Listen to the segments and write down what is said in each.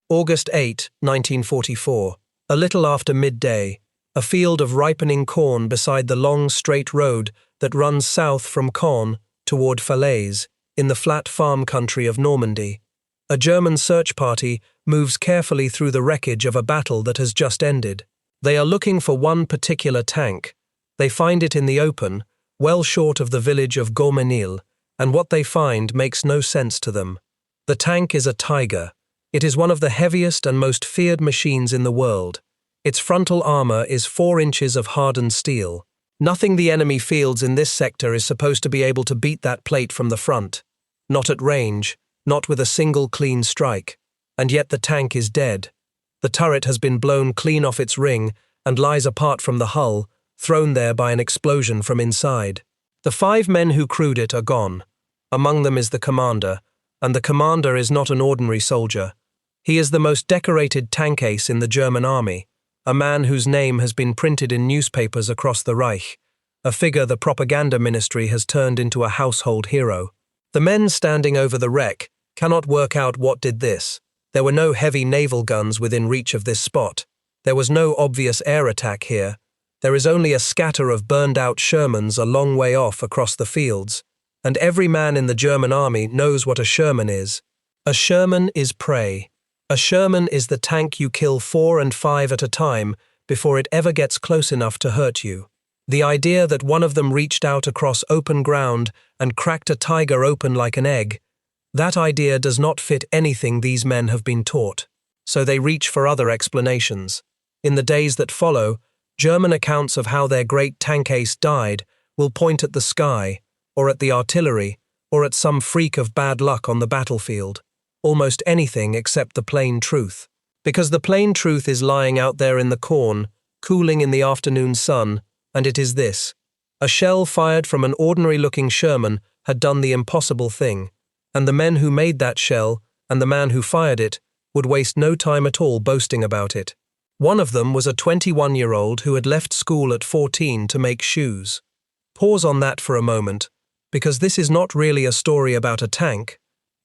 August 8, 1944. A little after midday, a field of ripening corn beside the long straight road that runs south from Caen toward Falaise, in the flat farm country of Normandy. A German search party moves carefully through the wreckage of a battle that has just ended. They are looking for one particular tank. They find it in the open, well short of the village of Gourmenil, and what they find makes no sense to them. The tank is a Tiger. It is one of the heaviest and most feared machines in the world. Its frontal armor is 4 inches of hardened steel. Nothing the enemy fields in this sector is supposed to be able to beat that plate from the front. Not at range, not with a single clean strike. And yet the tank is dead. The turret has been blown clean off its ring and lies apart from the hull, thrown there by an explosion from inside. The 5 men who crewed it are gone. Among them is the commander, and the commander is not an ordinary soldier. He is the most decorated tank ace in the German army, a man whose name has been printed in newspapers across the Reich, a figure the propaganda ministry has turned into a household hero. The men standing over the wreck cannot work out what did this. There were no heavy naval guns within reach of this spot. There was no obvious air attack here. There is only a scatter of burned-out Shermans a long way off across the fields, and every man in the German army knows what a Sherman is. A Sherman is prey. A Sherman is the tank you kill 4 and 5 at a time before it ever gets close enough to hurt you. The idea that one of them reached out across open ground and cracked a Tiger open like an egg, that idea does not fit anything these men have been taught. So they reach for other explanations. In the days that follow, German accounts of how their great tank ace died will point at the sky, or at the artillery, or at some freak of bad luck on the battlefield. Almost anything except the plain truth. Because the plain truth is lying out there in the corn, cooling in the afternoon sun, and it is this. A shell fired from an ordinary-looking Sherman had done the impossible thing, and the men who made that shell, and the man who fired it, would waste no time at all boasting about it. One of them was a 21-year-old who had left school at 14 to make shoes. Pause on that for a moment, because this is not really a story about a tank.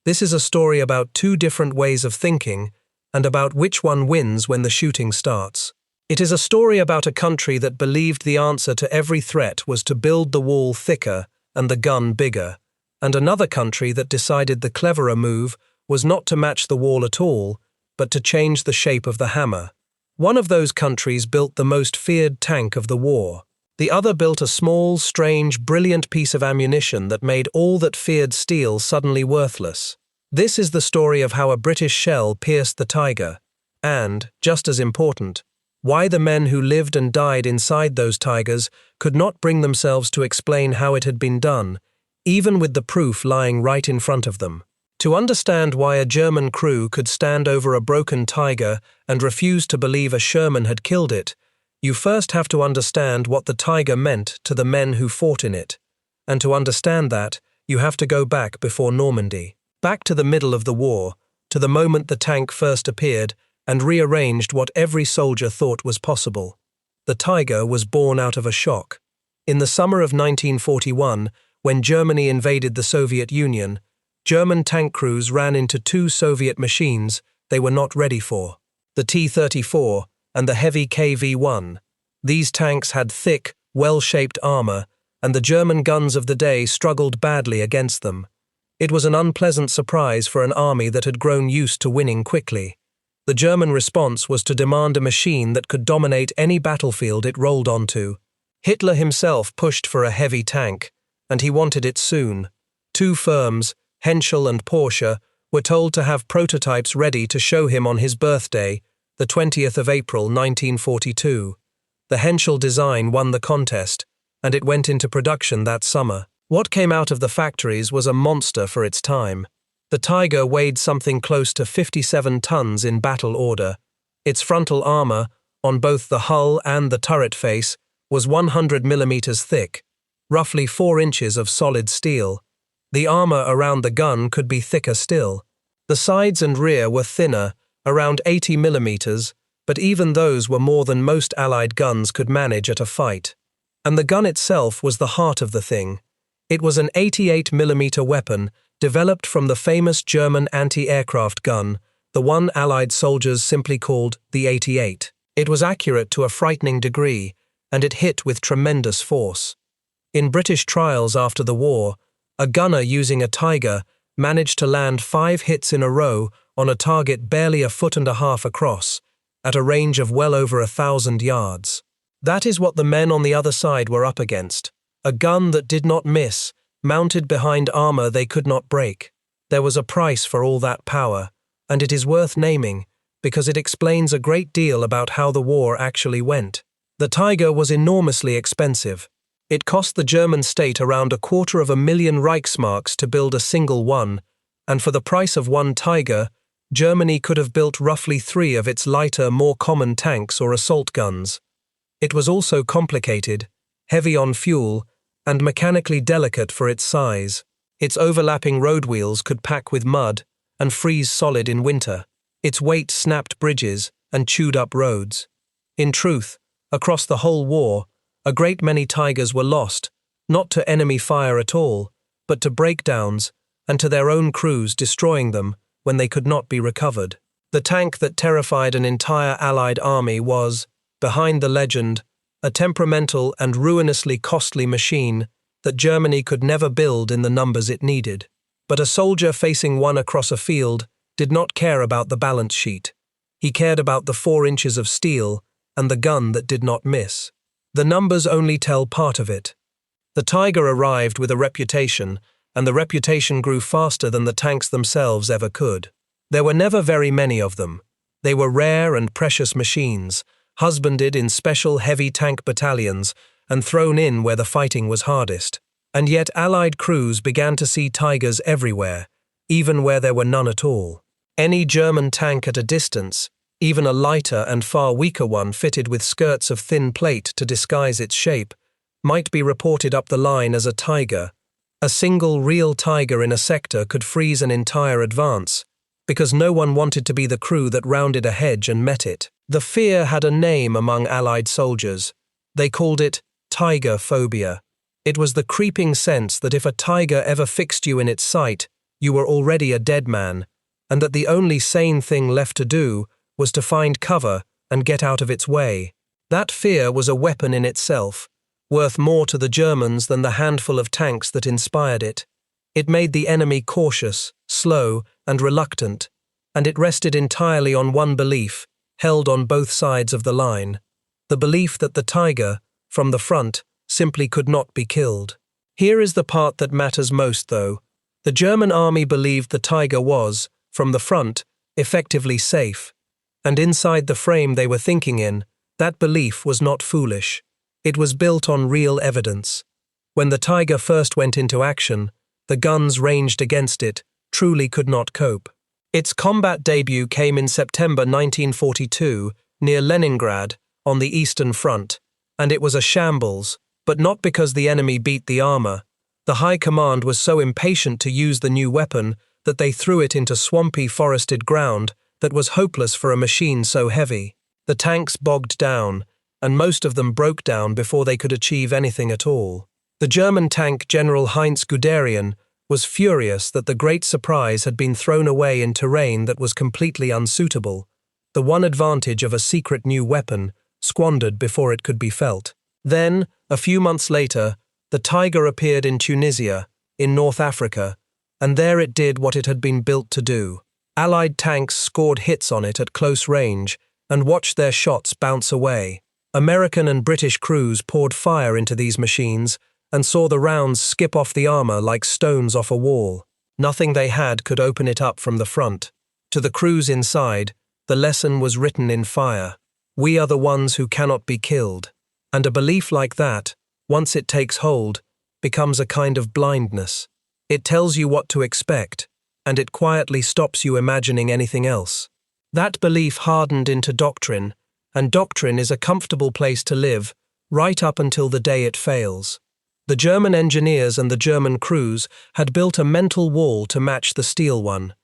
This is a story about 2 different ways of thinking, and about which one wins when the shooting starts. It is a story about a country that believed the answer to every threat was to build the wall thicker and the gun bigger, and another country that decided the cleverer move was not to match the wall at all, but to change the shape of the hammer. One of those countries built the most feared tank of the war. The other built a small, strange, brilliant piece of ammunition that made all that feared steel suddenly worthless. This is the story of how a British shell pierced the Tiger, and, just as important, why the men who lived and died inside those Tigers could not bring themselves to explain how it had been done, even with the proof lying right in front of them. To understand why a German crew could stand over a broken Tiger and refuse to believe a Sherman had killed it, you first have to understand what the Tiger meant to the men who fought in it. And to understand that, you have to go back before Normandy. Back to the middle of the war, to the moment the tank first appeared and rearranged what every soldier thought was possible. The Tiger was born out of a shock. In the summer of 1941, when Germany invaded the Soviet Union, German tank crews ran into 2 Soviet machines they were not ready for, the T-34 and the heavy KV-1. These tanks had thick, well-shaped armor, and the German guns of the day struggled badly against them. It was an unpleasant surprise for an army that had grown used to winning quickly. The German response was to demand a machine that could dominate any battlefield it rolled onto. Hitler himself pushed for a heavy tank, and he wanted it soon. 2 firms, Henschel and Porsche, were told to have prototypes ready to show him on his birthday, the 20th of April 1942. The Henschel design won the contest, and it went into production that summer. What came out of the factories was a monster for its time. The Tiger weighed something close to 57 tons in battle order. Its frontal armor, on both the hull and the turret face, was 100 millimeters thick, roughly 4 inches of solid steel. The armor around the gun could be thicker still. The sides and rear were thinner, around 80 millimeters, but even those were more than most Allied guns could manage at a fight. And the gun itself was the heart of the thing. It was an 88 millimeter weapon developed from the famous German anti-aircraft gun, the one Allied soldiers simply called the 88. It was accurate to a frightening degree, and it hit with tremendous force. In British trials after the war, a gunner using a Tiger managed to land 5 hits in a row on a target barely 1.5 feet across, at a range of well over 1,000 yards. That is what the men on the other side were up against. A gun that did not miss, mounted behind armor they could not break. There was a price for all that power, and it is worth naming, because it explains a great deal about how the war actually went. The Tiger was enormously expensive. It cost the German state around 250,000 Reichsmarks to build a single one, and for the price of one Tiger, Germany could have built roughly 3 of its lighter, more common tanks or assault guns. It was also complicated, heavy on fuel, and mechanically delicate for its size. Its overlapping road wheels could pack with mud and freeze solid in winter. Its weight snapped bridges and chewed up roads. In truth, across the whole war, a great many Tigers were lost, not to enemy fire at all, but to breakdowns and to their own crews destroying them when they could not be recovered. The tank that terrified an entire Allied army was, behind the legend, a temperamental and ruinously costly machine that Germany could never build in the numbers it needed. But a soldier facing one across a field did not care about the balance sheet. He cared about the 4 inches of steel and the gun that did not miss. The numbers only tell part of it. The Tiger arrived with a reputation, and the reputation grew faster than the tanks themselves ever could. There were never very many of them. They were rare and precious machines, husbanded in special heavy tank battalions and thrown in where the fighting was hardest. And yet Allied crews began to see Tigers everywhere, even where there were none at all. Any German tank at a distance, even a lighter and far weaker one fitted with skirts of thin plate to disguise its shape, might be reported up the line as a Tiger. A single real Tiger in a sector could freeze an entire advance, because no one wanted to be the crew that rounded a hedge and met it. The fear had a name among Allied soldiers. They called it Tiger phobia. It was the creeping sense that if a Tiger ever fixed you in its sight, you were already a dead man, and that the only sane thing left to do was to find cover and get out of its way. That fear was a weapon in itself, worth more to the Germans than the handful of tanks that inspired it. It made the enemy cautious, slow, and reluctant, and it rested entirely on one belief, held on both sides of the line: the belief that the Tiger, from the front, simply could not be killed. Here is the part that matters most, though. The German army believed the Tiger was, from the front, effectively safe, and inside the frame they were thinking in, that belief was not foolish. It was built on real evidence. When the Tiger first went into action, the guns ranged against it truly could not cope. Its combat debut came in September 1942, near Leningrad, on the Eastern Front, and it was a shambles, but not because the enemy beat the armor. The High Command was so impatient to use the new weapon that they threw it into swampy forested ground that was hopeless for a machine so heavy. The tanks bogged down, and most of them broke down before they could achieve anything at all. The German tank General Heinz Guderian was furious that the great surprise had been thrown away in terrain that was completely unsuitable, the one advantage of a secret new weapon squandered before it could be felt. Then, a few months later, the Tiger appeared in Tunisia, in North Africa, and there it did what it had been built to do. Allied tanks scored hits on it at close range and watched their shots bounce away. American and British crews poured fire into these machines and saw the rounds skip off the armor like stones off a wall. Nothing they had could open it up from the front. To the crews inside, the lesson was written in fire. We are the ones who cannot be killed. And a belief like that, once it takes hold, becomes a kind of blindness. It tells you what to expect, and it quietly stops you imagining anything else. That belief hardened into doctrine, and doctrine is a comfortable place to live, right up until the day it fails. The German engineers and the German crews had built a mental wall to match the steel one.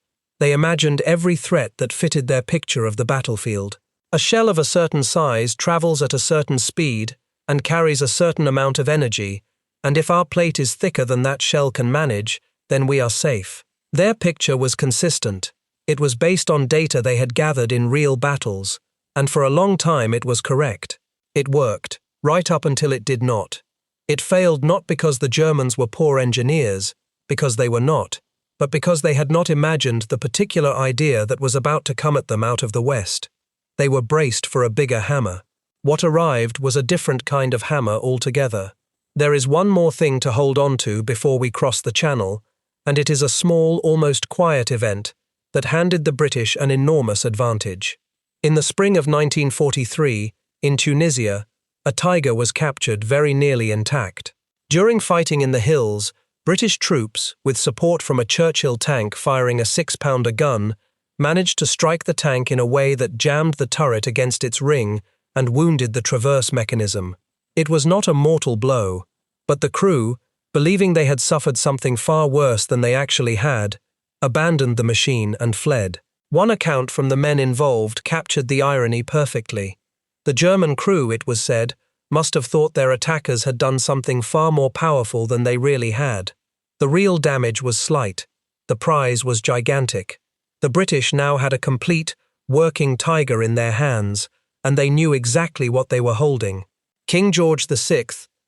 They imagined every threat that fitted their picture of the battlefield. A shell of a certain size travels at a certain speed and carries a certain amount of energy, and if our plate is thicker than that shell can manage, then we are safe. Their picture was consistent. It was based on data they had gathered in real battles, and for a long time it was correct. It worked, right up until it did not. It failed not because the Germans were poor engineers, because they were not, but because they had not imagined the particular idea that was about to come at them out of the West. They were braced for a bigger hammer. What arrived was a different kind of hammer altogether. There is one more thing to hold on to before we cross the Channel, and it is a small, almost quiet event that handed the British an enormous advantage. In the spring of 1943, in Tunisia, a Tiger was captured very nearly intact. During fighting in the hills, British troops, with support from a Churchill tank firing a 6-pounder gun, managed to strike the tank in a way that jammed the turret against its ring and wounded the traverse mechanism. It was not a mortal blow, but the crew, believing they had suffered something far worse than they actually had, abandoned the machine and fled. One account from the men involved captured the irony perfectly. The German crew, it was said, must have thought their attackers had done something far more powerful than they really had. The real damage was slight. The prize was gigantic. The British now had a complete, working Tiger in their hands, and they knew exactly what they were holding. King George VI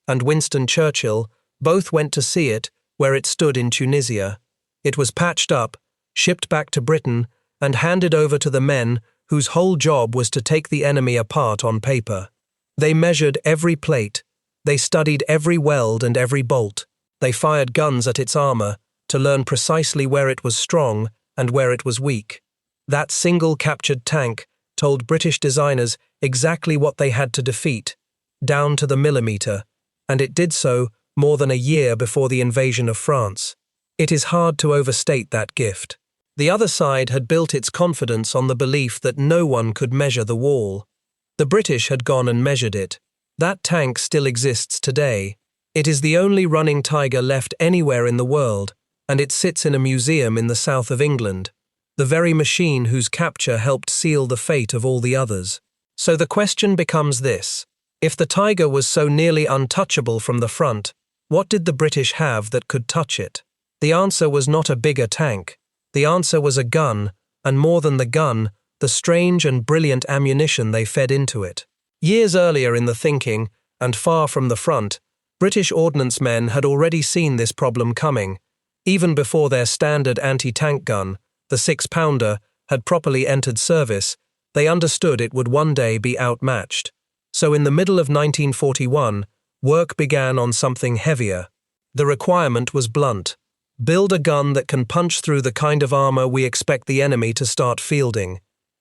and Winston Churchill both went to see it where it stood in Tunisia. It was patched up, shipped back to Britain, and handed over to the men whose whole job was to take the enemy apart on paper. They measured every plate, they studied every weld and every bolt, they fired guns at its armor to learn precisely where it was strong and where it was weak. That single captured tank told British designers exactly what they had to defeat, down to the millimeter, and it did so more than a year before the invasion of France. It is hard to overstate that gift. The other side had built its confidence on the belief that no one could measure the wall. The British had gone and measured it. That tank still exists today. It is the only running Tiger left anywhere in the world, and it sits in a museum in the south of England, the very machine whose capture helped seal the fate of all the others. So the question becomes this: if the Tiger was so nearly untouchable from the front, what did the British have that could touch it? The answer was not a bigger tank. The answer was a gun, and more than the gun, the strange and brilliant ammunition they fed into it. Years earlier in the thinking, and far from the front, British ordnance men had already seen this problem coming. Even before their standard anti-tank gun, the 6-pounder, had properly entered service, they understood it would one day be outmatched. So in the middle of 1941, work began on something heavier. The requirement was blunt. Build a gun that can punch through the kind of armor we expect the enemy to start fielding.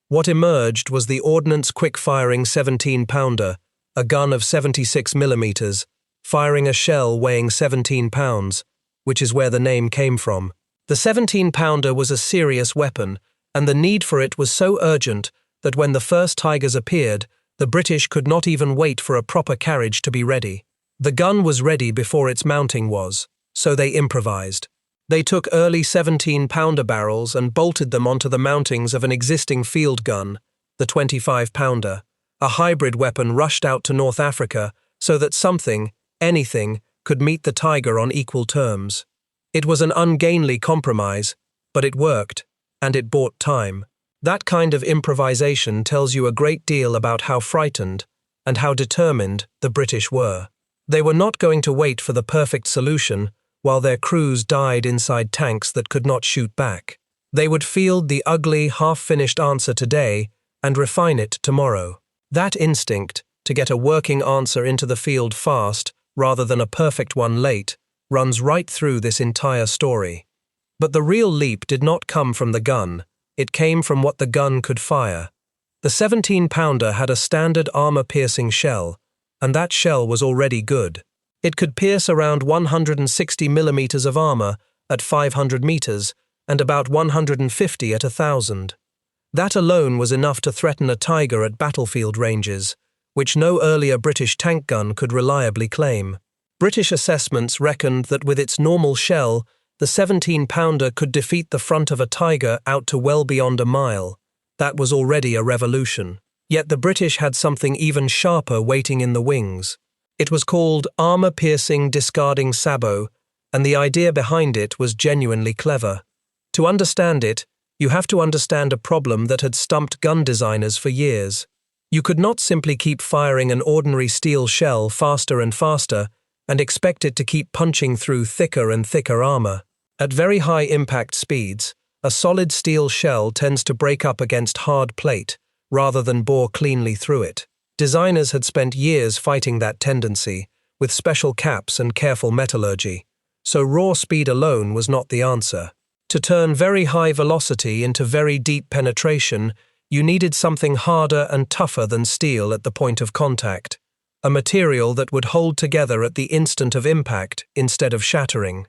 What emerged was the Ordnance quick-firing 17-pounder, a gun of 76 millimeters, firing a shell weighing 17 pounds, which is where the name came from. The 17-pounder was a serious weapon, and the need for it was so urgent that when the first Tigers appeared, the British could not even wait for a proper carriage to be ready. The gun was ready before its mounting was, so they improvised. They took early 17-pounder barrels and bolted them onto the mountings of an existing field gun, the 25-pounder. A hybrid weapon rushed out to North Africa so that something, anything, could meet the Tiger on equal terms. It was an ungainly compromise, but it worked, and it bought time. That kind of improvisation tells you a great deal about how frightened and how determined the British were. They were not going to wait for the perfect solution while their crews died inside tanks that could not shoot back. They would field the ugly, half-finished answer today and refine it tomorrow. That instinct, to get a working answer into the field fast rather than a perfect one late, runs right through this entire story. But the real leap did not come from the gun. It came from what the gun could fire. The 17-pounder had a standard armor-piercing shell, and that shell was already good. It could pierce around 160 millimeters of armor at 500 meters and about 150 at 1,000. That alone was enough to threaten a Tiger at battlefield ranges, which no earlier British tank gun could reliably claim. British assessments reckoned that with its normal shell, the 17-pounder could defeat the front of a Tiger out to well beyond a mile. That was already a revolution. Yet the British had something even sharper waiting in the wings. It was called armor-piercing discarding sabot, and the idea behind it was genuinely clever. To understand it, You have to understand a problem that had stumped gun designers for years. You could not simply keep firing an ordinary steel shell faster and faster and expect it to keep punching through thicker and thicker armor. At very high impact speeds, a solid steel shell tends to break up against hard plate rather than bore cleanly through it. Designers had spent years fighting that tendency with special caps and careful metallurgy, so raw speed alone was not the answer. To turn very high velocity into very deep penetration, you needed something harder and tougher than steel at the point of contact, a material that would hold together at the instant of impact instead of shattering.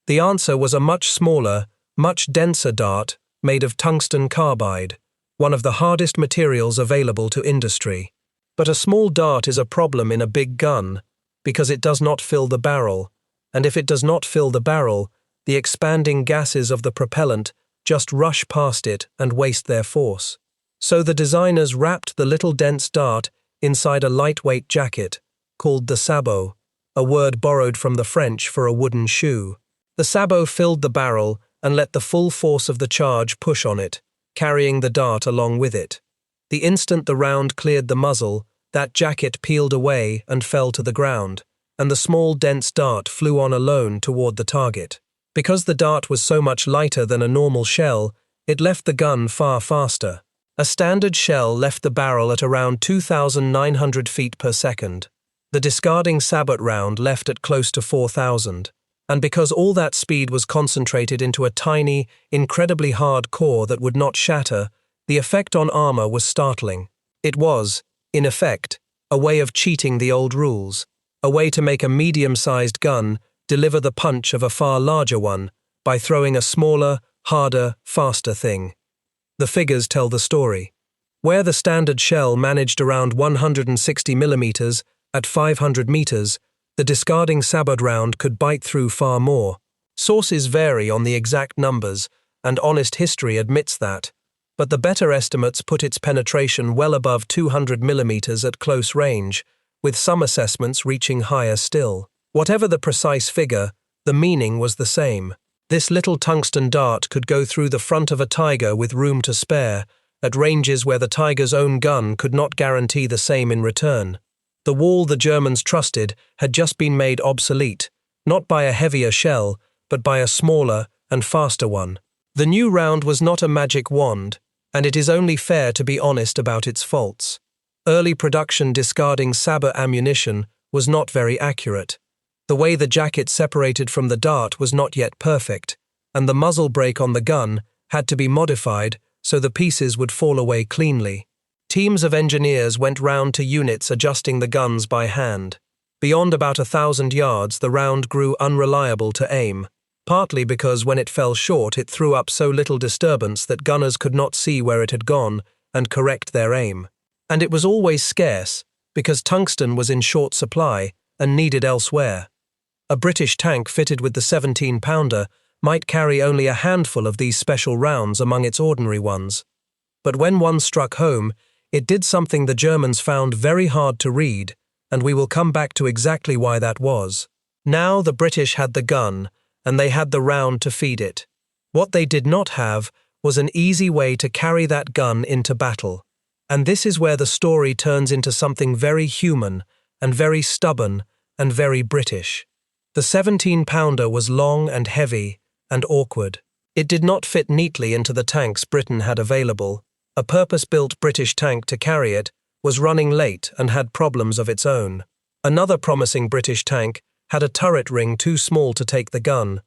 The answer was a much smaller, much denser dart made of tungsten carbide, one of the hardest materials available to industry. But a small dart is a problem in a big gun because it does not fill the barrel, and if it does not fill the barrel, the expanding gases of the propellant just rush past it and waste their force. So the designers wrapped the little dense dart inside a lightweight jacket, called the sabot, a word borrowed from the French for a wooden shoe. The sabot filled the barrel and let the full force of the charge push on it, carrying the dart along with it. The instant the round cleared the muzzle, that jacket peeled away and fell to the ground, and the small dense dart flew on alone toward the target. Because the dart was so much lighter than a normal shell, it left the gun far faster. A standard shell left the barrel at around 2,900 feet per second. The discarding sabot round left at close to 4,000. And because all that speed was concentrated into a tiny, incredibly hard core that would not shatter, the effect on armor was startling. It was, in effect, a way of cheating the old rules, a way to make a medium-sized gun deliver the punch of a far larger one by throwing a smaller, harder, faster thing. The figures tell the story. Where the standard shell managed around 160 millimeters at 500 meters, the discarding sabot round could bite through far more. Sources vary on the exact numbers, and honest history admits that, but the better estimates put its penetration well above 200 millimeters at close range, with some assessments reaching higher still. Whatever the precise figure, the meaning was the same. This little tungsten dart could go through the front of a Tiger with room to spare, at ranges where the Tiger's own gun could not guarantee the same in return. The wall the Germans trusted had just been made obsolete, not by a heavier shell, but by a smaller and faster one. The new round was not a magic wand, and it is only fair to be honest about its faults. Early production discarding sabot ammunition was not very accurate. The way the jacket separated from the dart was not yet perfect, and the muzzle brake on the gun had to be modified so the pieces would fall away cleanly. Teams of engineers went round to units adjusting the guns by hand. Beyond about 1,000 yards, the round grew unreliable to aim, partly because when it fell short it threw up so little disturbance that gunners could not see where it had gone and correct their aim. And it was always scarce, because tungsten was in short supply and needed elsewhere. A British tank fitted with the 17-pounder might carry only a handful of these special rounds among its ordinary ones. But when one struck home, it did something the Germans found very hard to read, and we will come back to exactly why that was. Now the British had the gun, and they had the round to feed it. What they did not have was an easy way to carry that gun into battle. And this is where the story turns into something very human, and very stubborn, and very British. The 17-pounder was long and heavy and awkward. It did not fit neatly into the tanks Britain had available. A purpose-built British tank to carry it was running late and had problems of its own. Another promising British tank had a turret ring too small to take the gun.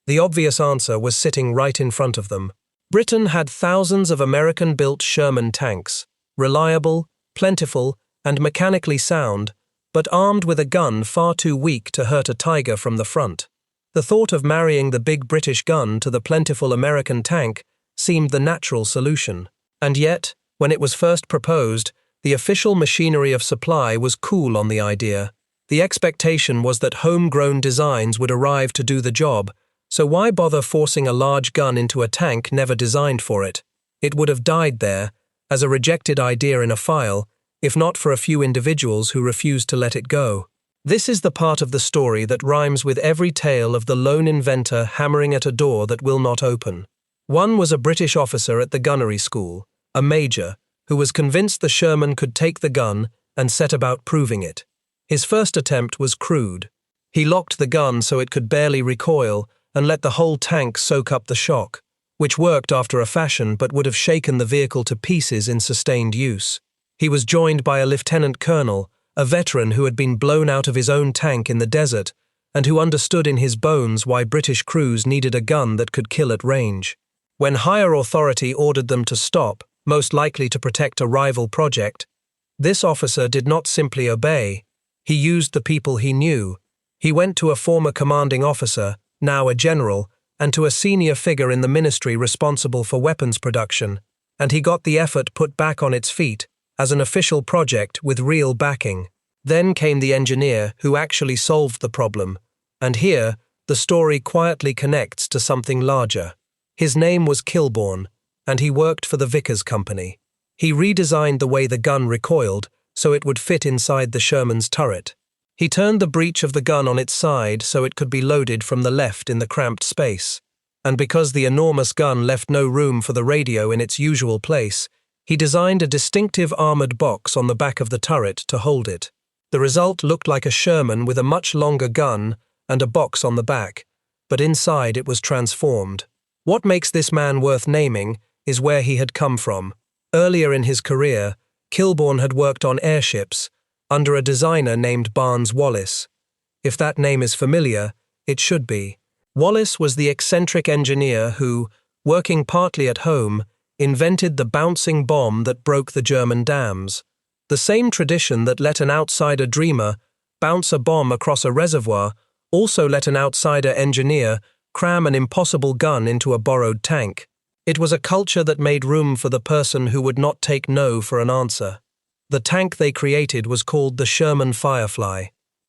The obvious answer was sitting right in front of them. Britain had thousands of American-built Sherman tanks, reliable, plentiful, and mechanically sound, but armed with a gun far too weak to hurt a Tiger from the front. The thought of marrying the big British gun to the plentiful American tank seemed the natural solution. And yet, when it was first proposed, the official machinery of supply was cool on the idea. The expectation was that homegrown designs would arrive to do the job, so why bother forcing a large gun into a tank never designed for it? It would have died there, as a rejected idea in a file, if not for a few individuals who refused to let it go. This is the part of the story that rhymes with every tale of the lone inventor hammering at a door that will not open. One was a British officer at the gunnery school, a major, who was convinced the Sherman could take the gun and set about proving it. His first attempt was crude. He locked the gun so it could barely recoil and let the whole tank soak up the shock, which worked after a fashion but would have shaken the vehicle to pieces in sustained use. He was joined by a lieutenant colonel, a veteran who had been blown out of his own tank in the desert and who understood in his bones why British crews needed a gun that could kill at range. When higher authority ordered them to stop, most likely to protect a rival project, this officer did not simply obey. He used the people he knew. He went to a former commanding officer, now a general, and to a senior figure in the ministry responsible for weapons production, and he got the effort put back on its feet as an official project with real backing. Then came the engineer who actually solved the problem, and here the story quietly connects to something larger. His name was Kilbourne, and he worked for the Vickers Company. He redesigned the way the gun recoiled so it would fit inside the Sherman's turret. He turned the breech of the gun on its side so it could be loaded from the left in the cramped space, and because the enormous gun left no room for the radio in its usual place, he designed a distinctive armored box on the back of the turret to hold it. The result looked like a Sherman with a much longer gun and a box on the back, but inside it was transformed. What makes this man worth naming is where he had come from. Earlier in his career, Kilbourne had worked on airships under a designer named Barnes Wallis. If that name is familiar, it should be. Wallis was the eccentric engineer who, working partly at home, invented the bouncing bomb that broke the German dams. The same tradition that let an outsider dreamer bounce a bomb across a reservoir also let an outsider engineer cram an impossible gun into a borrowed tank. It was a culture that made room for the person who would not take no for an answer. The tank they created was called the Sherman Firefly.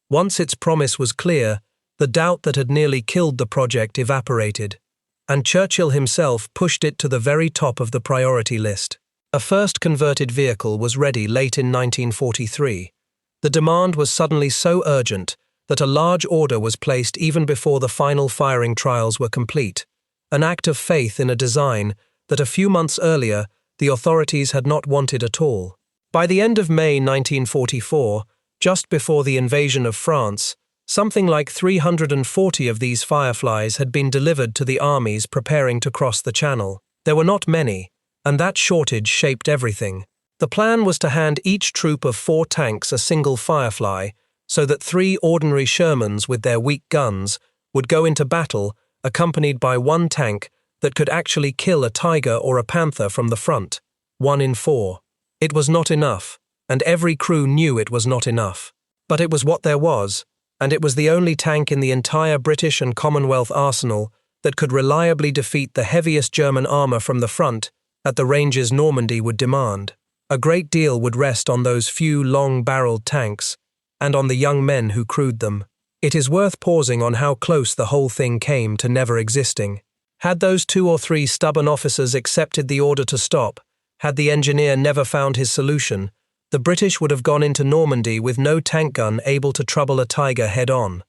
Once its promise was clear, the doubt that had nearly killed the project evaporated, and Churchill himself pushed it to the very top of the priority list. A first converted vehicle was ready late in 1943. The demand was suddenly so urgent that a large order was placed even before the final firing trials were complete, an act of faith in a design that a few months earlier the authorities had not wanted at all. By the end of May 1944, just before the invasion of France, something like 340 of these Fireflies had been delivered to the armies preparing to cross the Channel. There were not many, and that shortage shaped everything. The plan was to hand each troop of 4 tanks a single Firefly, so that 3 ordinary Shermans with their weak guns would go into battle accompanied by 1 tank that could actually kill a Tiger or a Panther from the front, 1 in 4. It was not enough, and every crew knew it was not enough. But it was what there was, and it was the only tank in the entire British and Commonwealth arsenal that could reliably defeat the heaviest German armour from the front at the ranges Normandy would demand. A great deal would rest on those few long-barreled tanks, and on the young men who crewed them. It is worth pausing on how close the whole thing came to never existing. Had those 2 or 3 stubborn officers accepted the order to stop, had the engineer never found his solution, the British would have gone into Normandy with no tank gun able to trouble a Tiger head-on.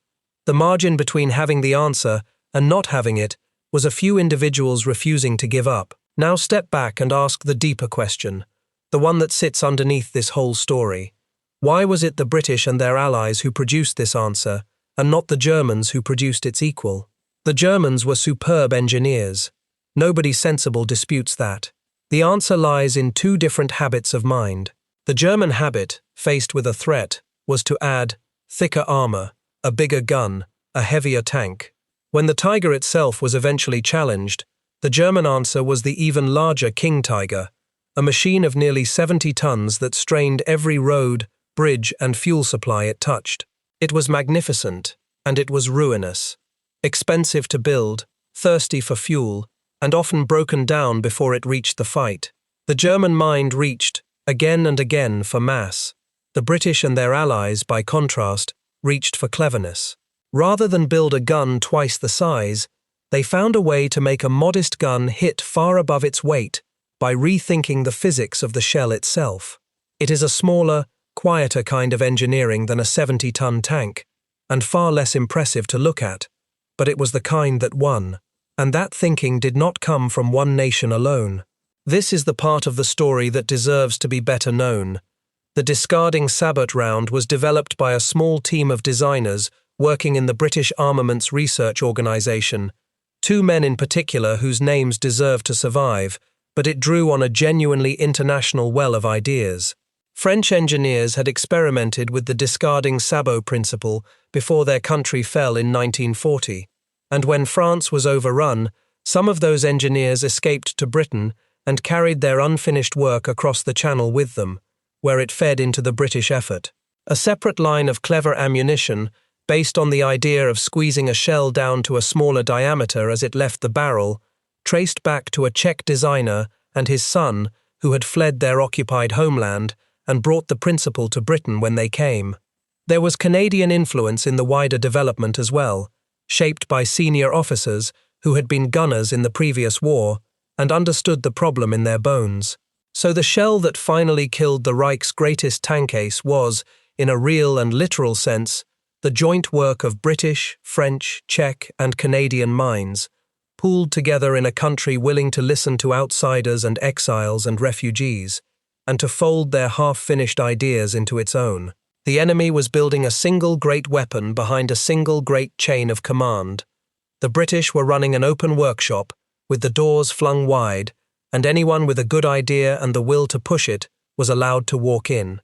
The margin between having the answer and not having it was a few individuals refusing to give up. Now step back and ask the deeper question, the one that sits underneath this whole story. Why was it the British and their allies who produced this answer, and not the Germans who produced its equal? The Germans were superb engineers. Nobody sensible disputes that. The answer lies in 2 different habits of mind. The German habit, faced with a threat, was to add thicker armour, a bigger gun, a heavier tank. When the Tiger itself was eventually challenged, the German answer was the even larger King Tiger, a machine of nearly 70 tons that strained every road, bridge and fuel supply it touched. It was magnificent, and it was ruinous. Expensive to build, thirsty for fuel, and often broken down before it reached the fight. The German mind reached, again and again, for mass. The British and their allies, by contrast, reached for cleverness. Rather than build a gun twice the size, they found a way to make a modest gun hit far above its weight by rethinking the physics of the shell itself. It is a smaller, quieter kind of engineering than a 70-ton tank, and far less impressive to look at, but it was the kind that won. And that thinking did not come from one nation alone. This is the part of the story that deserves to be better known. The discarding sabot round was developed by a small team of designers working in the British Armaments Research Organisation, two men in particular whose names deserve to survive, but it drew on a genuinely international well of ideas. French engineers had experimented with the discarding sabot principle before their country fell in 1940, and when France was overrun, some of those engineers escaped to Britain and carried their unfinished work across the Channel with them, where it fed into the British effort. A separate line of clever ammunition, based on the idea of squeezing a shell down to a smaller diameter as it left the barrel, traced back to a Czech designer and his son who had fled their occupied homeland and brought the principle to Britain when they came. There was Canadian influence in the wider development as well, shaped by senior officers who had been gunners in the previous war and understood the problem in their bones. So the shell that finally killed the Reich's greatest tank ace was, in a real and literal sense, the joint work of British, French, Czech, and Canadian minds, pooled together in a country willing to listen to outsiders and exiles and refugees, and to fold their half-finished ideas into its own. The enemy was building a single great weapon behind a single great chain of command. The British were running an open workshop, with the doors flung wide, and anyone with a good idea and the will to push it was allowed to walk in.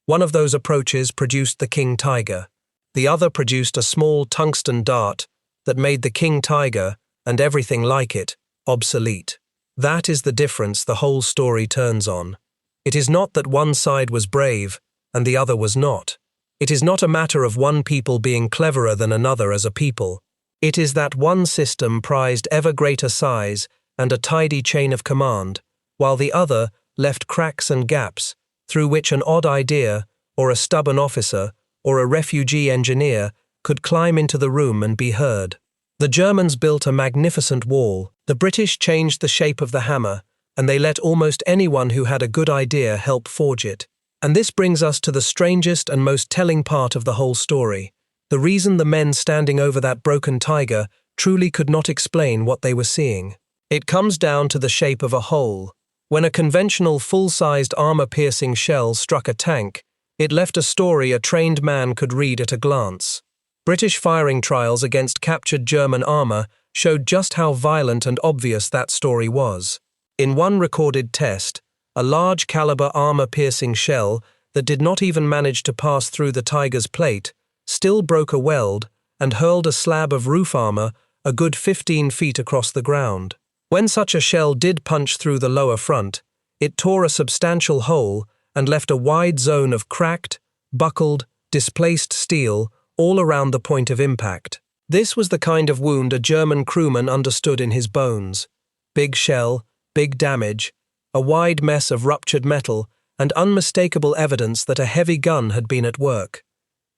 One of those approaches produced the King Tiger. The other produced a small tungsten dart that made the King Tiger, and everything like it, obsolete. That is the difference the whole story turns on. It is not that one side was brave and the other was not. It is not a matter of one people being cleverer than another as a people. It is that one system prized ever greater size and a tidy chain of command, while the other left cracks and gaps through which an odd idea, or a stubborn officer, or a refugee engineer could climb into the room and be heard. The Germans built a magnificent wall, the British changed the shape of the hammer, and they let almost anyone who had a good idea help forge it. And this brings us to the strangest and most telling part of the whole story. The reason the men standing over that broken tiger truly could not explain what they were seeing. It comes down to the shape of a hole. When a conventional full-sized armor-piercing shell struck a tank, it left a story a trained man could read at a glance. British firing trials against captured German armor showed just how violent and obvious that story was. In one recorded test, a large-caliber armor-piercing shell that did not even manage to pass through the Tiger's plate still broke a weld and hurled a slab of roof armor a good 15 feet across the ground. When such a shell did punch through the lower front, it tore a substantial hole and left a wide zone of cracked, buckled, displaced steel all around the point of impact. This was the kind of wound a German crewman understood in his bones. Big shell, big damage, a wide mess of ruptured metal, and unmistakable evidence that a heavy gun had been at work.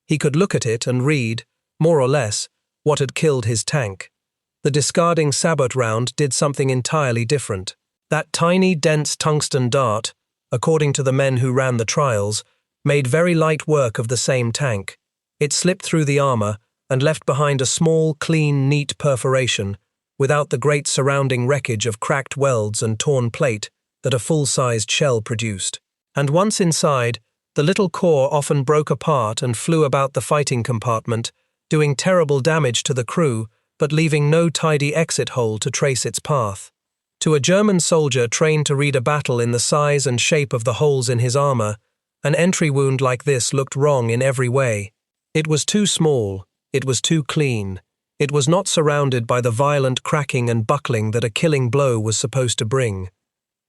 He could look at it and read, more or less, what had killed his tank. The discarding sabot round did something entirely different. That tiny, dense tungsten dart, according to the men who ran the trials, made very light work of the same tank. It slipped through the armor and left behind a small, clean, neat perforation, without the great surrounding wreckage of cracked welds and torn plate that a full-sized shell produced. And once inside, the little core often broke apart and flew about the fighting compartment, doing terrible damage to the crew, but leaving no tidy exit hole to trace its path. To a German soldier trained to read a battle in the size and shape of the holes in his armor, an entry wound like this looked wrong in every way. It was too small, it was too clean, it was not surrounded by the violent cracking and buckling that a killing blow was supposed to bring.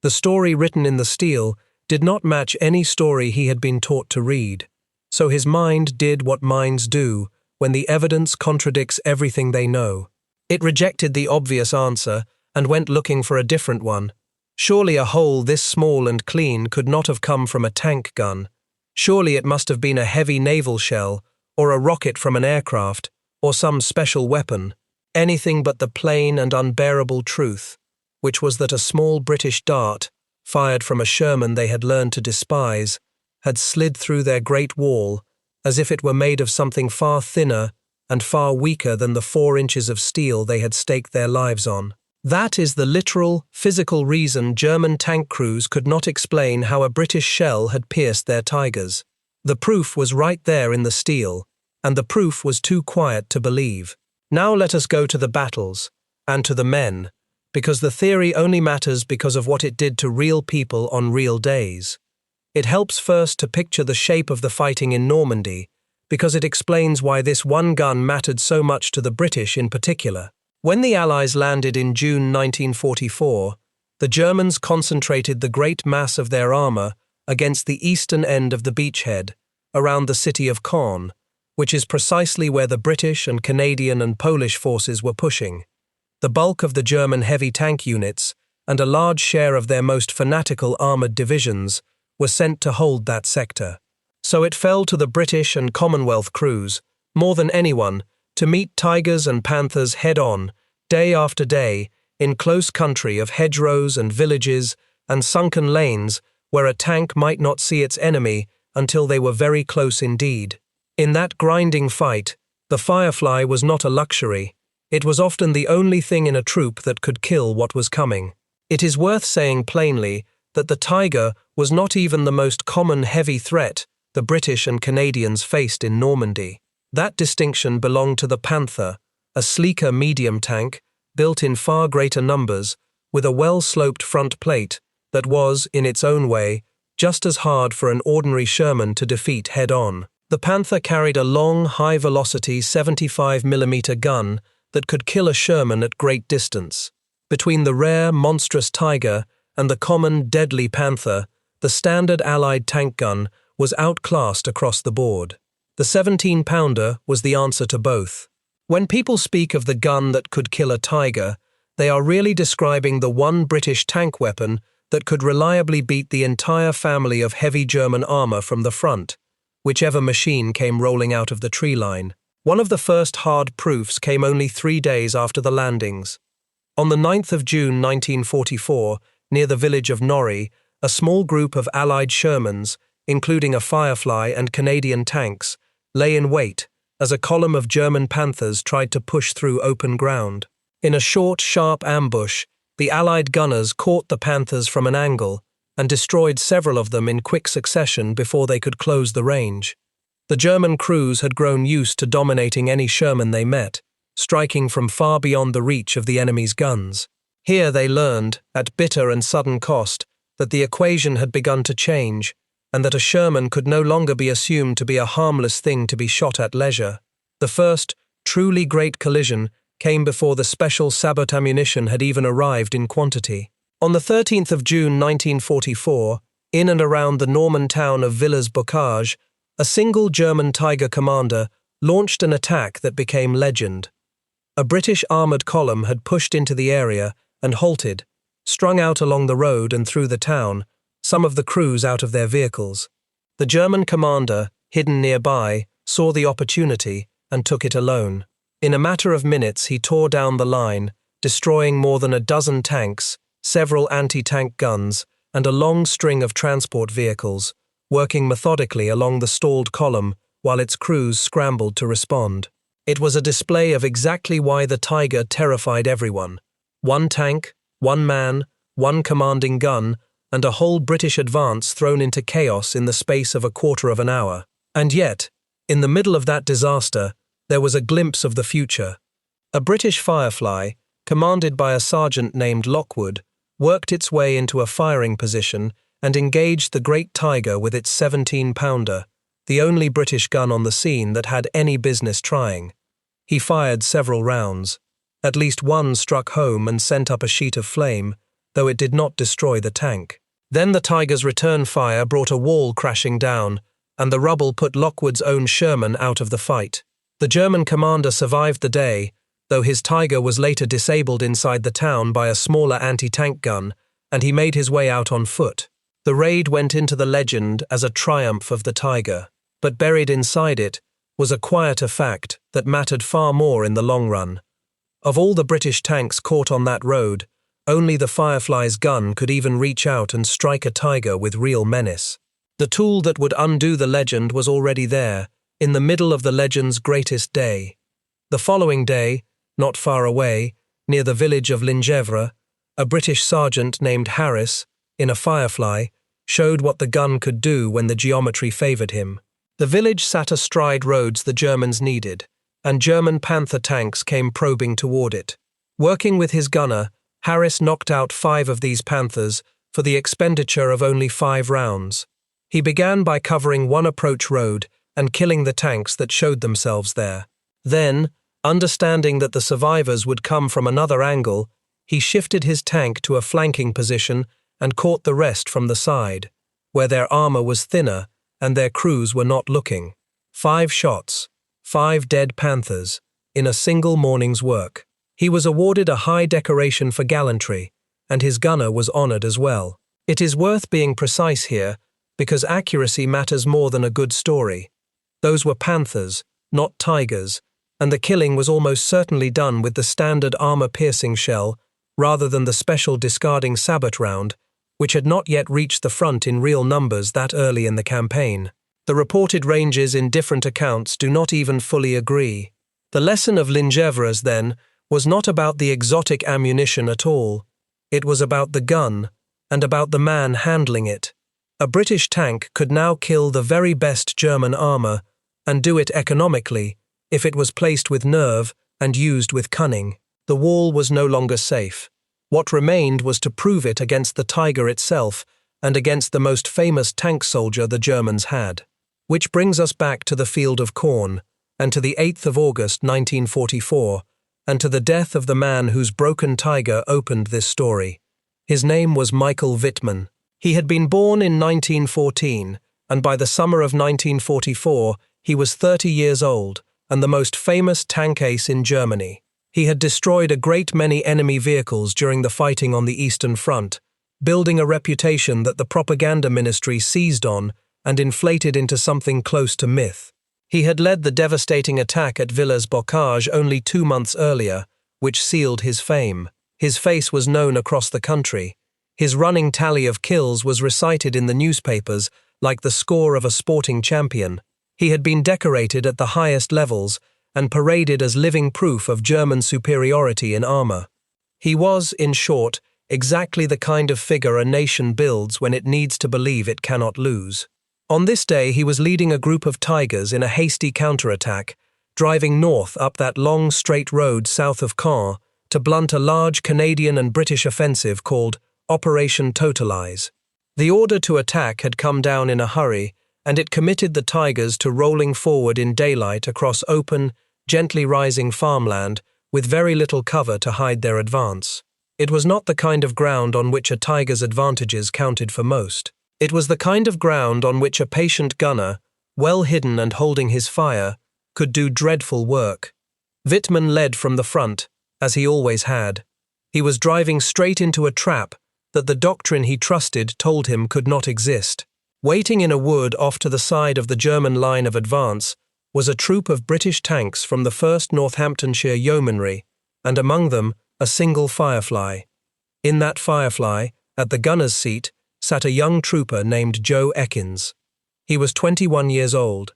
The story written in the steel did not match any story he had been taught to read, so his mind did what minds do when the evidence contradicts everything they know. It rejected the obvious answer and went looking for a different one. Surely a hole this small and clean could not have come from a tank gun. Surely it must have been a heavy naval shell, or a rocket from an aircraft, or some special weapon. Anything but the plain and unbearable truth, which was that a small British dart, fired from a Sherman they had learned to despise, had slid through their great wall, as if it were made of something far thinner and far weaker than the 4 inches of steel they had staked their lives on. That is the literal, physical reason German tank crews could not explain how a British shell had pierced their Tigers. The proof was right there in the steel, and the proof was too quiet to believe. Now let us go to the battles, and to the men, because the theory only matters because of what it did to real people on real days. It helps first to picture the shape of the fighting in Normandy, because it explains why this one gun mattered so much to the British in particular. When the Allies landed in June 1944, the Germans concentrated the great mass of their armour against the eastern end of the beachhead, around the city of Caen, which is precisely where the British and Canadian and Polish forces were pushing. The bulk of the German heavy tank units, and a large share of their most fanatical armoured divisions, were sent to hold that sector. So it fell to the British and Commonwealth crews, more than anyone, to meet Tigers and Panthers head-on, day after day, in close country of hedgerows and villages and sunken lanes where a tank might not see its enemy until they were very close indeed. In that grinding fight, the Firefly was not a luxury. It was often the only thing in a troop that could kill what was coming. It is worth saying plainly that the Tiger was not even the most common heavy threat the British and Canadians faced in Normandy. That distinction belonged to the Panther, a sleeker medium tank, built in far greater numbers, with a well-sloped front plate that was, in its own way, just as hard for an ordinary Sherman to defeat head-on. The Panther carried a long, high-velocity 75mm gun that could kill a Sherman at great distance. Between the rare, monstrous Tiger and the common, deadly Panther, the standard Allied tank gun was outclassed across the board. The 17-pounder was the answer to both. When people speak of the gun that could kill a Tiger, they are really describing the one British tank weapon that could reliably beat the entire family of heavy German armour from the front, whichever machine came rolling out of the tree line. One of the first hard proofs came only 3 days after the landings. On the 9th of June 1944, near the village of Norrie, a small group of Allied Shermans, including a Firefly and Canadian tanks, lay in wait as a column of German Panthers tried to push through open ground. In a short, sharp ambush, the Allied gunners caught the Panthers from an angle and destroyed several of them in quick succession before they could close the range. The German crews had grown used to dominating any Sherman they met, striking from far beyond the reach of the enemy's guns. Here they learned, at bitter and sudden cost, that the equation had begun to change, and that a Sherman could no longer be assumed to be a harmless thing to be shot at leisure. The first, truly great collision came before the special sabot ammunition had even arrived in quantity. On the 13th of June 1944, in and around the Norman town of Villers-Bocage, a single German Tiger commander launched an attack that became legend. A British armoured column had pushed into the area and halted, strung out along the road and through the town, some of the crews out of their vehicles. The German commander, hidden nearby, saw the opportunity and took it alone. In a matter of minutes he tore down the line, destroying more than a dozen tanks, several anti-tank guns, and a long string of transport vehicles, working methodically along the stalled column while its crews scrambled to respond. It was a display of exactly why the Tiger terrified everyone. One tank, one man, one commanding gun, and a whole British advance thrown into chaos in the space of a quarter of an hour. And yet, in the middle of that disaster, there was a glimpse of the future. A British Firefly, commanded by a sergeant named Lockwood, worked its way into a firing position and engaged the great Tiger with its 17-pounder, the only British gun on the scene that had any business trying. He fired several rounds. At least one struck home and sent up a sheet of flame, though it did not destroy the tank. Then the Tiger's return fire brought a wall crashing down, and the rubble put Lockwood's own Sherman out of the fight. The German commander survived the day, though his Tiger was later disabled inside the town by a smaller anti-tank gun, and he made his way out on foot. The raid went into the legend as a triumph of the Tiger, but buried inside it was a quieter fact that mattered far more in the long run. Of all the British tanks caught on that road, only the Firefly's gun could even reach out and strike a Tiger with real menace. The tool that would undo the legend was already there, in the middle of the legend's greatest day. The following day, not far away, near the village of Lingevre, a British sergeant named Harris, in a Firefly, showed what the gun could do when the geometry favored him. The village sat astride roads the Germans needed, and German Panther tanks came probing toward it. Working with his gunner, Harris knocked out 5 of these Panthers for the expenditure of only 5 rounds. He began by covering one approach road and killing the tanks that showed themselves there. Then, understanding that the survivors would come from another angle, he shifted his tank to a flanking position and caught the rest from the side, where their armor was thinner and their crews were not looking. 5 shots, 5 dead Panthers, in a single morning's work. He was awarded a high decoration for gallantry, and his gunner was honored as well. It is worth being precise here, because accuracy matters more than a good story. Those were Panthers, not Tigers, and the killing was almost certainly done with the standard armor-piercing shell rather than the special discarding sabot round, which had not yet reached the front in real numbers that early in the campaign. The reported ranges in different accounts do not even fully agree. The lesson of Lingevres, then, was not about the exotic ammunition at all. It was about the gun, and about the man handling it. A British tank could now kill the very best German armor, and do it economically, if it was placed with nerve and used with cunning. The wall was no longer safe. What remained was to prove it against the Tiger itself and against the most famous tank soldier the Germans had. Which brings us back to the field of Corn, and to the 8th of August 1944, and to the death of the man whose broken Tiger opened this story. His name was Michael Wittmann. He had been born in 1914, and by the summer of 1944 he was 30 years old and the most famous tank ace in Germany. He had destroyed a great many enemy vehicles during the fighting on the Eastern Front, building a reputation that the propaganda ministry seized on and inflated into something close to myth. He had led the devastating attack at Villers-Bocage only 2 months earlier, which sealed his fame. His face was known across the country. His running tally of kills was recited in the newspapers like the score of a sporting champion. He had been decorated at the highest levels and paraded as living proof of German superiority in armor. He was, in short, exactly the kind of figure a nation builds when it needs to believe it cannot lose. On this day he was leading a group of Tigers in a hasty counterattack, driving north up that long straight road south of Caen to blunt a large Canadian and British offensive called Operation Totalize. The order to attack had come down in a hurry, and it committed the Tigers to rolling forward in daylight across open, gently rising farmland with very little cover to hide their advance. It was not the kind of ground on which a Tiger's advantages counted for most. It was the kind of ground on which a patient gunner, well hidden and holding his fire, could do dreadful work. Wittmann led from the front, as he always had. He was driving straight into a trap that the doctrine he trusted told him could not exist. Waiting in a wood off to the side of the German line of advance was a troop of British tanks from the 1st Northamptonshire Yeomanry, and among them a single Firefly. In that Firefly, at the gunner's seat, sat a young trooper named Joe Ekins. He was 21 years old.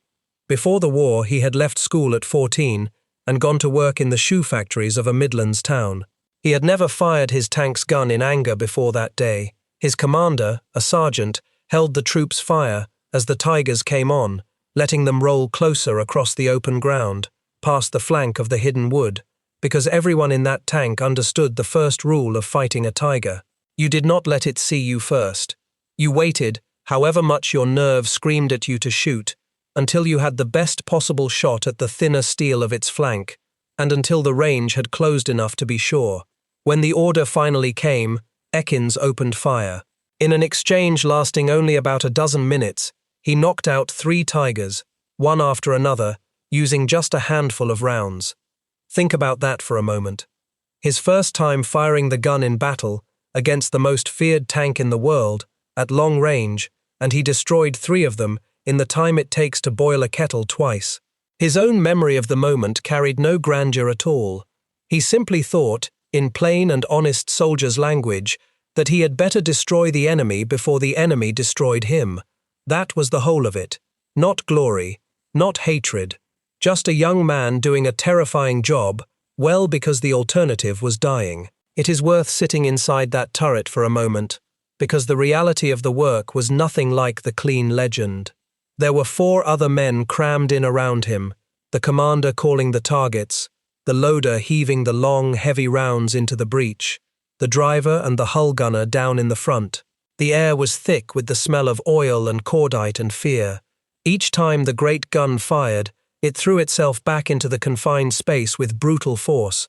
Before the war he had left school at 14 and gone to work in the shoe factories of a Midlands town. He had never fired his tank's gun in anger before that day. His commander, a sergeant, held the troops' fire as the Tigers came on, letting them roll closer across the open ground, past the flank of the hidden wood, because everyone in that tank understood the first rule of fighting a Tiger. You did not let it see you first. You waited, however much your nerve screamed at you to shoot, until you had the best possible shot at the thinner steel of its flank, and until the range had closed enough to be sure. When the order finally came, Ekins opened fire. In an exchange lasting only about a dozen minutes, he knocked out 3 Tigers, one after another, using just a handful of rounds. Think about that for a moment. His first time firing the gun in battle, against the most feared tank in the world, at long range, and he destroyed 3 of them in the time it takes to boil a kettle twice. His own memory of the moment carried no grandeur at all. He simply thought, in plain and honest soldier's language, that he had better destroy the enemy before the enemy destroyed him. That was the whole of it. Not glory, not hatred, Just a young man doing a terrifying job, well, because the alternative was dying. It is worth sitting inside that turret for a moment, because the reality of the work was nothing like the clean legend. There were 4 other men crammed in around him, the commander calling the targets, the loader heaving the long, heavy rounds into the breech, the driver and the hull gunner down in the front. The air was thick with the smell of oil and cordite and fear. Each time the great gun fired, it threw itself back into the confined space with brutal force,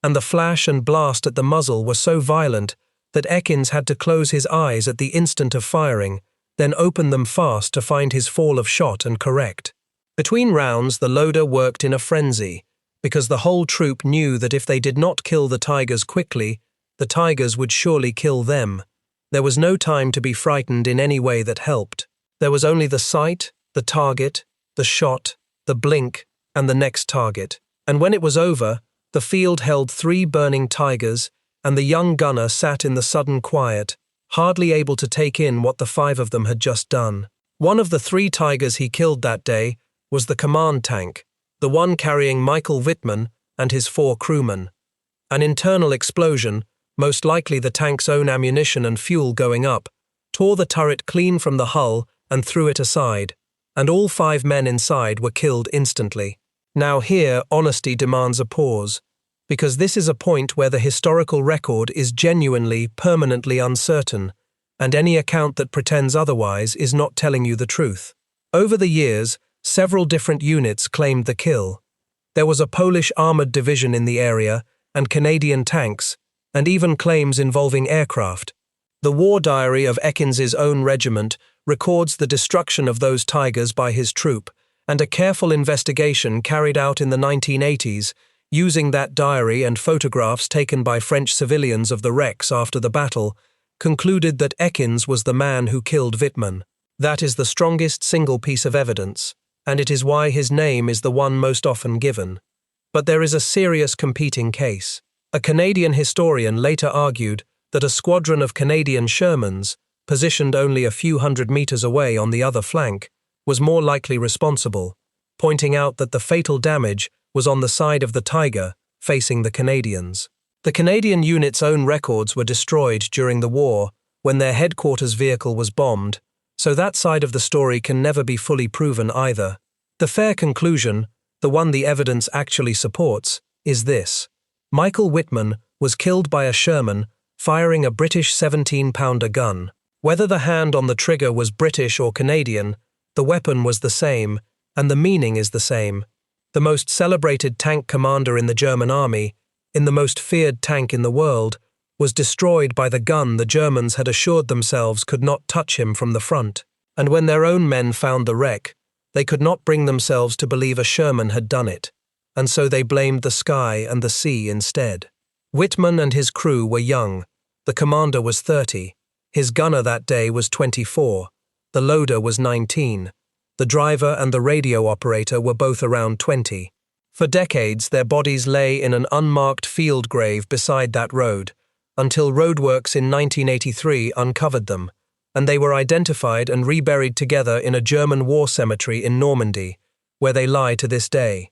and the flash and blast at the muzzle were so violent that Ekins had to close his eyes at the instant of firing, then open them fast to find his fall of shot and correct. Between rounds, the loader worked in a frenzy, because the whole troop knew that if they did not kill the tigers quickly, the tigers would surely kill them. There was no time to be frightened in any way that helped. There was only the sight, the target, the shot, the blink, and the next target. And when it was over, the field held 3 burning tigers, and the young gunner sat in the sudden quiet, hardly able to take in what the 5 of them had just done. One of the 3 tigers he killed that day was the command tank, the one carrying Michael Wittmann and his 4 crewmen. An internal explosion, most likely the tank's own ammunition and fuel going up, tore the turret clean from the hull and threw it aside, and all 5 men inside were killed instantly. Now here, honesty demands a pause, because this is a point where the historical record is genuinely, permanently uncertain, and any account that pretends otherwise is not telling you the truth. Over the years, several different units claimed the kill. There was a Polish armored division in the area, and Canadian tanks, and even claims involving aircraft. The war diary of Ekins's own regiment records the destruction of those tigers by his troop, and a careful investigation carried out in the 1980s, using that diary and photographs taken by French civilians of the wrecks after the battle, concluded that Ekins was the man who killed Wittmann. That is the strongest single piece of evidence, and it is why his name is the one most often given. But there is a serious competing case. A Canadian historian later argued that a squadron of Canadian Shermans, positioned only a few hundred meters away on the other flank, was more likely responsible, pointing out that the fatal damage was on the side of the Tiger, facing the Canadians. The Canadian unit's own records were destroyed during the war when their headquarters vehicle was bombed, so that side of the story can never be fully proven either. The fair conclusion, the one the evidence actually supports, is this. Michael Wittmann was killed by a Sherman firing a British 17-pounder gun. Whether the hand on the trigger was British or Canadian, the weapon was the same, and the meaning is the same. The most celebrated tank commander in the German army, in the most feared tank in the world, was destroyed by the gun the Germans had assured themselves could not touch him from the front. And when their own men found the wreck, they could not bring themselves to believe a Sherman had done it, and so they blamed the sky and the sea instead. Wittmann and his crew were young. The commander was 30. His gunner that day was 24. The loader was 19. The driver and the radio operator were both around 20. For decades, their bodies lay in an unmarked field grave beside that road, until roadworks in 1983 uncovered them, and they were identified and reburied together in a German war cemetery in Normandy, where they lie to this day.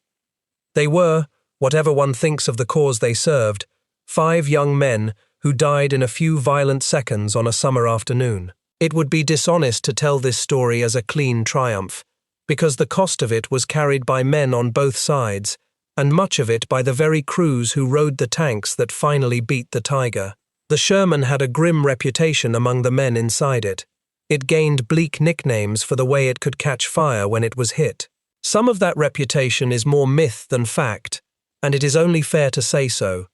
They were, whatever one thinks of the cause they served, 5 young men who died in a few violent seconds on a summer afternoon. It would be dishonest to tell this story as a clean triumph, because the cost of it was carried by men on both sides, and much of it by the very crews who rode the tanks that finally beat the Tiger. The Sherman had a grim reputation among the men inside it. It gained bleak nicknames for the way it could catch fire when it was hit. Some of that reputation is more myth than fact, and it is only fair to say so.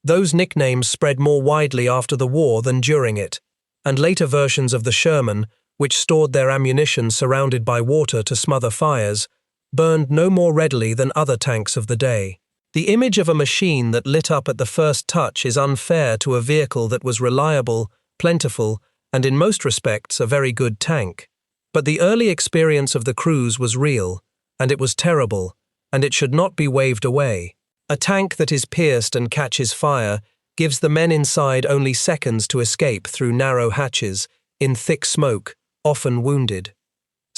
Those nicknames spread more widely after the war than during it, and later versions of the Sherman, which stored their ammunition surrounded by water to smother fires, burned no more readily than other tanks of the day. The image of a machine that lit up at the first touch is unfair to a vehicle that was reliable, plentiful, and in most respects a very good tank. But the early experience of the crews was real, and it was terrible, and it should not be waved away. A tank that is pierced and catches fire gives the men inside only seconds to escape through narrow hatches, in thick smoke, often wounded.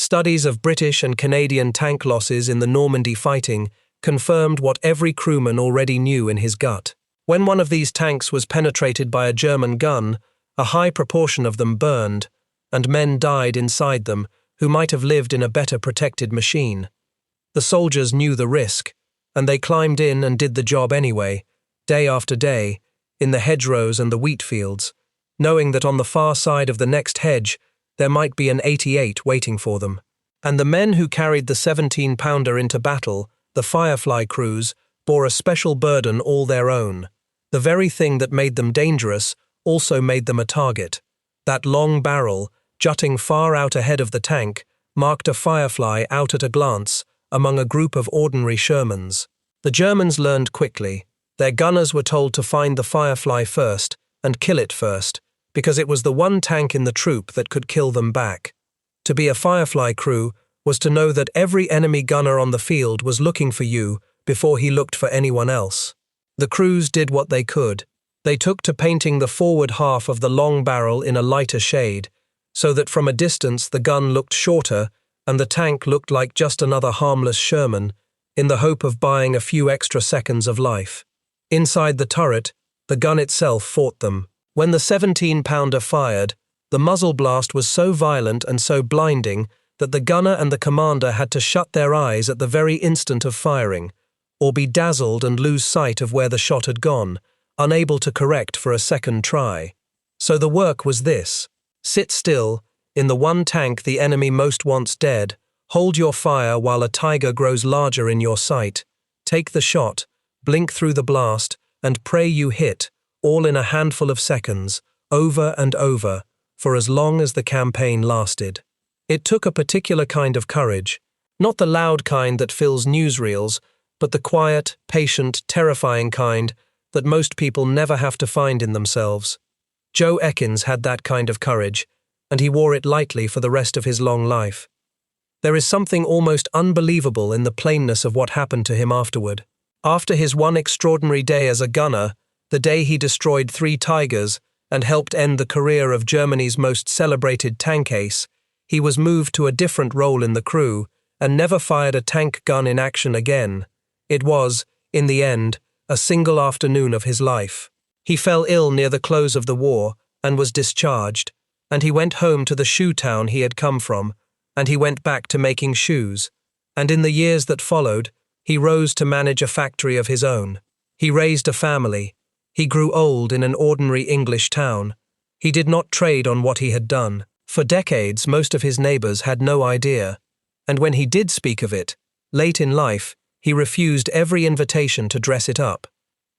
Studies of British and Canadian tank losses in the Normandy fighting confirmed what every crewman already knew in his gut. When one of these tanks was penetrated by a German gun, a high proportion of them burned, and men died inside them who might have lived in a better protected machine. The soldiers knew the risk, and they climbed in and did the job anyway, day after day, in the hedgerows and the wheat fields, knowing that on the far side of the next hedge there might be an 88 waiting for them. And the men who carried the 17-pounder into battle, the Firefly crews, bore a special burden all their own. The very thing that made them dangerous also made them a target. That long barrel, jutting far out ahead of the tank, marked a Firefly out at a glance among a group of ordinary Shermans. The Germans learned quickly. Their gunners were told to find the Firefly first and kill it first, because it was the one tank in the troop that could kill them back. To be a Firefly crew was to know that every enemy gunner on the field was looking for you before he looked for anyone else. The crews did what they could. They took to painting the forward half of the long barrel in a lighter shade, so that from a distance the gun looked shorter and the tank looked like just another harmless Sherman, in the hope of buying a few extra seconds of life. Inside the turret, the gun itself fought them. When the 17-pounder fired, the muzzle blast was so violent and so blinding that the gunner and the commander had to shut their eyes at the very instant of firing, or be dazzled and lose sight of where the shot had gone, unable to correct for a second try. So the work was this: sit still, in the one tank the enemy most wants dead, hold your fire while a tiger grows larger in your sight, take the shot, blink through the blast, and pray you hit, all in a handful of seconds, over and over, for as long as the campaign lasted. It took a particular kind of courage, not the loud kind that fills newsreels, but the quiet, patient, terrifying kind that most people never have to find in themselves. Joe Ekins had that kind of courage, and he wore it lightly for the rest of his long life. There is something almost unbelievable in the plainness of what happened to him afterward. After his one extraordinary day as a gunner, the day he destroyed 3 Tigers and helped end the career of Germany's most celebrated tank ace, he was moved to a different role in the crew and never fired a tank gun in action again. It was, in the end, a single afternoon of his life. He fell ill near the close of the war and was discharged, and he went home to the shoe town he had come from, and he went back to making shoes, and in the years that followed, he rose to manage a factory of his own. He raised a family. He grew old in an ordinary English town. He did not trade on what he had done. For decades, most of his neighbors had no idea, and when he did speak of it, late in life, he refused every invitation to dress it up.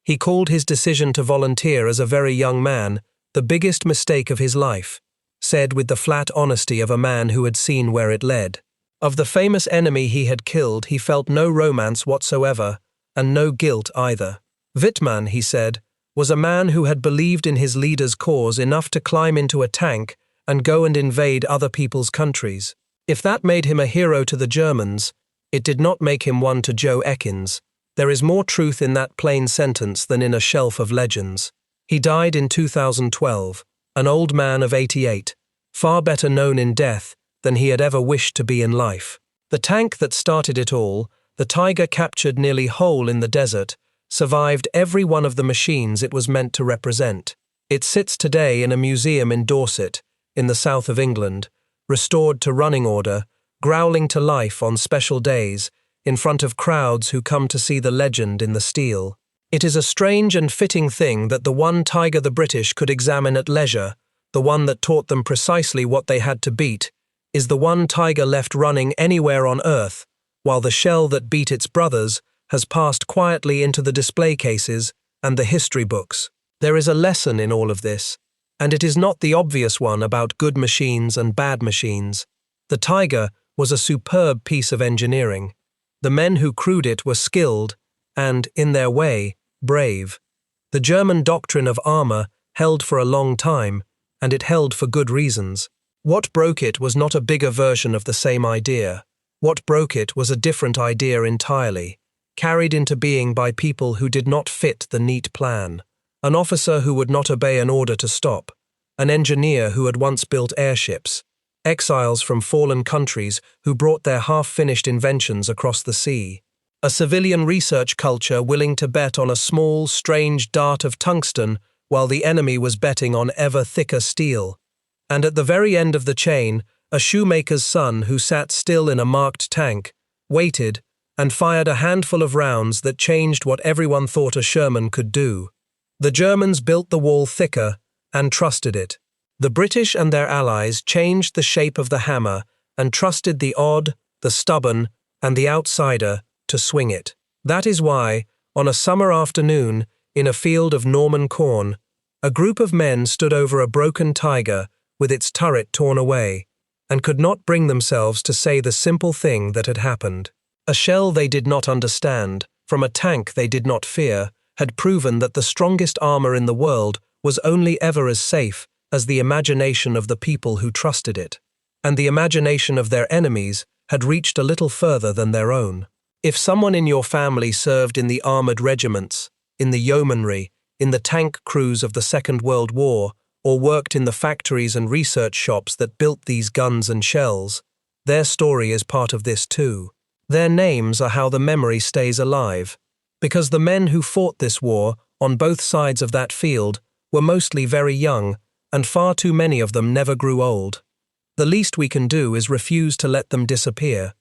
He called his decision to volunteer as a very young man the biggest mistake of his life, said with the flat honesty of a man who had seen where it led. Of the famous enemy he had killed, he felt no romance whatsoever, and no guilt either. Wittmann, he said, was a man who had believed in his leader's cause enough to climb into a tank and go and invade other people's countries. If that made him a hero to the Germans, it did not make him one to Joe Ekins. There is more truth in that plain sentence than in a shelf of legends. He died in 2012, an old man of 88, far better known in death than he had ever wished to be in life. The tank that started it all, the Tiger captured nearly whole in the desert, survived every one of the machines it was meant to represent. It sits today in a museum in Dorset, in the south of England, restored to running order, growling to life on special days, in front of crowds who come to see the legend in the steel. It is a strange and fitting thing that the one Tiger the British could examine at leisure, the one that taught them precisely what they had to beat, is the one Tiger left running anywhere on Earth, while the shell that beat its brothers has passed quietly into the display cases and the history books. There is a lesson in all of this, and it is not the obvious one about good machines and bad machines. The Tiger was a superb piece of engineering. The men who crewed it were skilled and, in their way, brave. The German doctrine of armor held for a long time, and it held for good reasons. What broke it was not a bigger version of the same idea. What broke it was a different idea entirely, carried into being by people who did not fit the neat plan. An officer who would not obey an order to stop, an engineer who had once built airships, exiles from fallen countries who brought their half-finished inventions across the sea. A civilian research culture willing to bet on a small, strange dart of tungsten while the enemy was betting on ever thicker steel. And at the very end of the chain, a shoemaker's son who sat still in a marked tank, waited, and fired a handful of rounds that changed what everyone thought a Sherman could do. The Germans built the wall thicker and trusted it. The British and their allies changed the shape of the hammer and trusted the odd, the stubborn, and the outsider to swing it. That is why, on a summer afternoon, in a field of Norman corn, a group of men stood over a broken tiger with its turret torn away, and could not bring themselves to say the simple thing that had happened. A shell they did not understand, from a tank they did not fear, had proven that the strongest armor in the world was only ever as safe as the imagination of the people who trusted it, and the imagination of their enemies had reached a little further than their own. If someone in your family served in the armored regiments, in the yeomanry, in the tank crews of the Second World War, or worked in the factories and research shops that built these guns and shells, their story is part of this too. Their names are how the memory stays alive, because the men who fought this war, on both sides of that field, were mostly very young, and far too many of them never grew old. The least we can do is refuse to let them disappear.